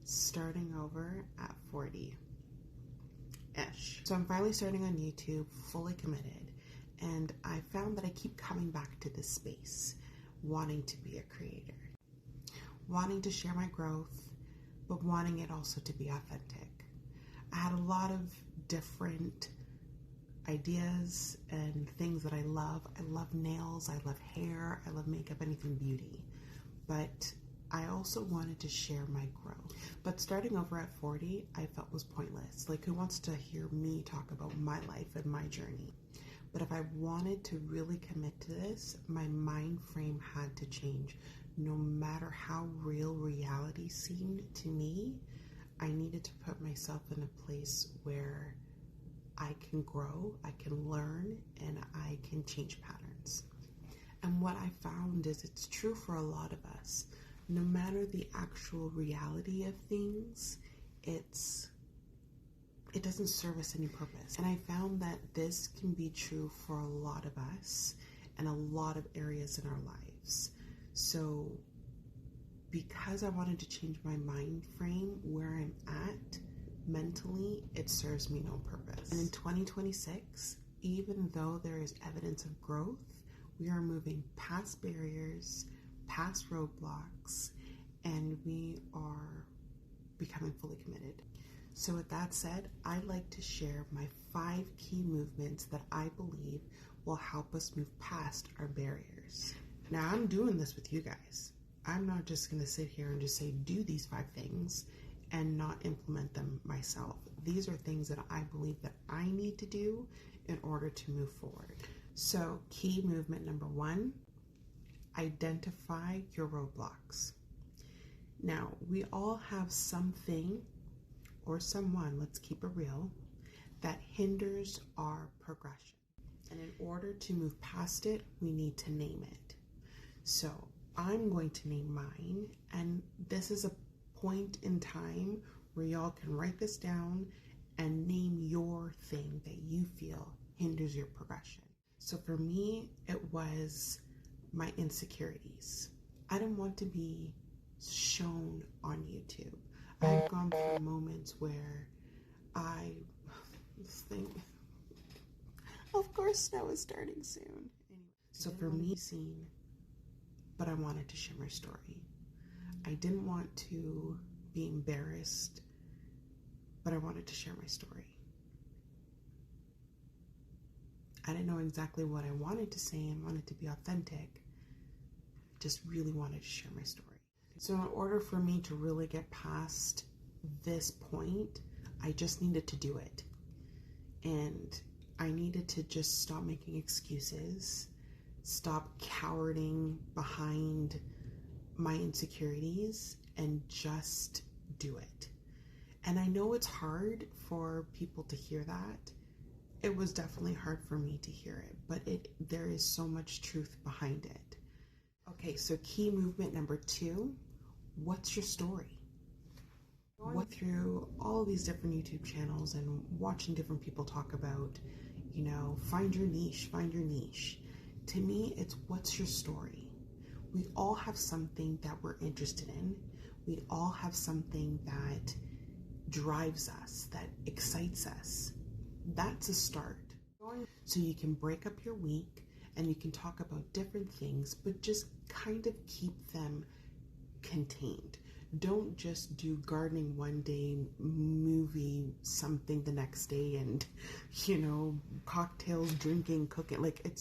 starting over at 40-ish. So I'm finally starting on YouTube, fully committed, and I found that I keep coming back to this space, wanting to be a creator, wanting to share my growth, but wanting it also to be authentic. I had a lot of different ideas and things that I love. I love nails, I love hair, I love makeup, anything beauty. But I also wanted to share my growth. But starting over at 40, I felt was pointless. Like, who wants to hear me talk about my life and my journey? But if I wanted to really commit to this, my mind frame had to change. No matter how real reality seemed to me, I needed to put myself in a place where I can grow, I can learn, and I can change patterns. And what I found is it's true for a lot of us. No matter the actual reality of things, it doesn't serve us any purpose. And I found that this can be true for a lot of us and a lot of areas in our lives. So because I wanted to change my mind frame where I'm at mentally, it serves me no purpose. And in 2026, even though there is evidence of growth, we are moving past barriers, past roadblocks, and we are becoming fully committed. So with that said, I'd like to share my 5 key movements that I believe will help us move past our barriers. Now, I'm doing this with you guys. I'm not just going to sit here and just say, do these 5 things and not implement them myself. These are things that I believe that I need to do in order to move forward. So, key movement number 1, identify your roadblocks. Now, we all have something or someone, let's keep it real, that hinders our progression. And in order to move past it, we need to name it. So I'm going to name mine, and this is a point in time where y'all can write this down and name your thing that you feel hinders your progression. So for me, it was my insecurities. I didn't want to be shown on YouTube. I've gone through moments where this thing, of course, snow is starting soon. Anyway, so for me, but I wanted to share my story. I didn't want to be embarrassed, but I wanted to share my story. I didn't know exactly what I wanted to say and wanted to be authentic. I just really wanted to share my story. So in order for me to really get past this point, I just needed to do it. And I needed to just stop making excuses, stop cowering behind my insecurities, and just do it. And I know it's hard for people to hear that. It was definitely hard for me to hear it, but there is so much truth behind it. Okay, so key movement number 2, what's your story? Going through all these different YouTube channels and watching different people talk about, find your niche, find your niche. To me, it's what's your story? We all have something that we're interested in. We all have something that drives us, that excites us. That's a start. So you can break up your week and you can talk about different things, but just kind of keep them contained. Don't just do gardening one day, movie something the next day, and cocktails, drinking, cooking. Like, it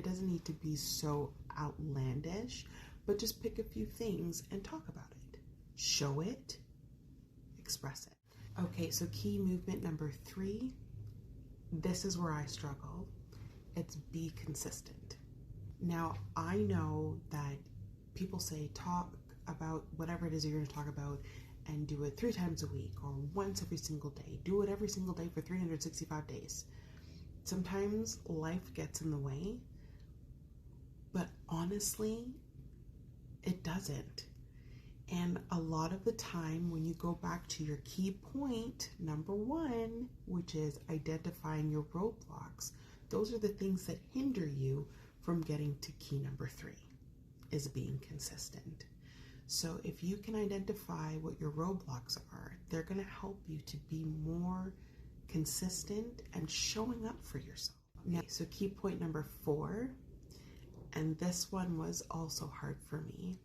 doesn't need to be so outlandish, but just pick a few things and talk about it. Show it, express it. Okay, so key movement number 3, this is where I struggle. It's be consistent. Now, I know that people say talk about whatever it is you're going to talk about and do it 3 times a week or once every single day. Do it every single day for 365 days. Sometimes life gets in the way, but honestly, it doesn't. And a lot of the time when you go back to your key point, number 1, which is identifying your roadblocks, those are the things that hinder you from getting to key number 3, is being consistent. So if you can identify what your roadblocks are, they're going to help you to be more consistent and showing up for yourself. Okay, so key point number 4, and this one was also hard for me.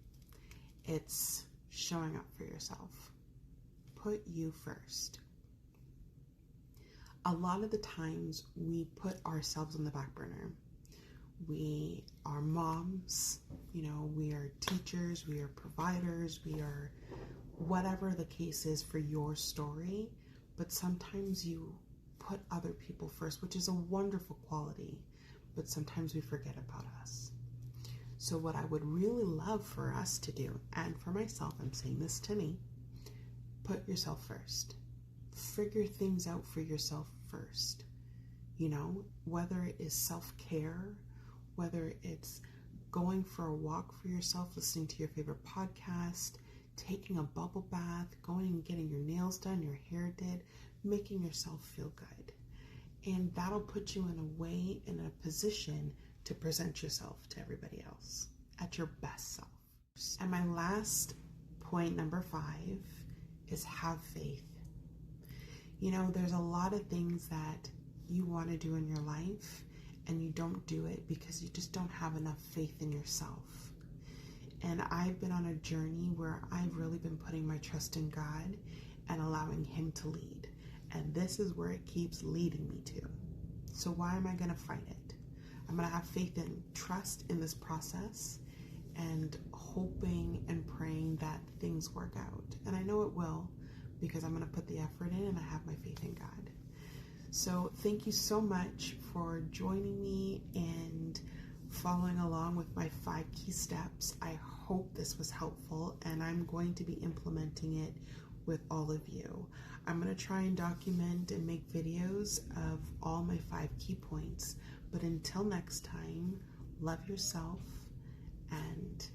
It's showing up for yourself. Put you first. A lot of the times we put ourselves on the back burner. We are moms, we are teachers, we are providers, we are whatever the case is for your story, but sometimes you put other people first, which is a wonderful quality, but sometimes we forget about us. So what I would really love for us to do, and for myself, I'm saying this to me, put yourself first. Figure things out for yourself first. Whether it is self-care, whether it's going for a walk for yourself, listening to your favorite podcast, taking a bubble bath, going and getting your nails done, your hair did, making yourself feel good. And that'll put you in a position to present yourself to everybody else at your best self. And my last point, number 5, is have faith. There's a lot of things that you want to do in your life and you don't do it because you just don't have enough faith in yourself. And I've been on a journey where I've really been putting my trust in God and allowing Him to lead. And this is where it keeps leading me to. So why am I going to fight it? I'm going to have faith and trust in this process and hoping and praying that things work out. And I know it will because I'm going to put the effort in and I have my faith in God. So thank you so much for joining me and following along with my 5 key steps. I hope this was helpful and I'm going to be implementing it with all of you. I'm going to try and document and make videos of all my 5 key points. But until next time, love yourself and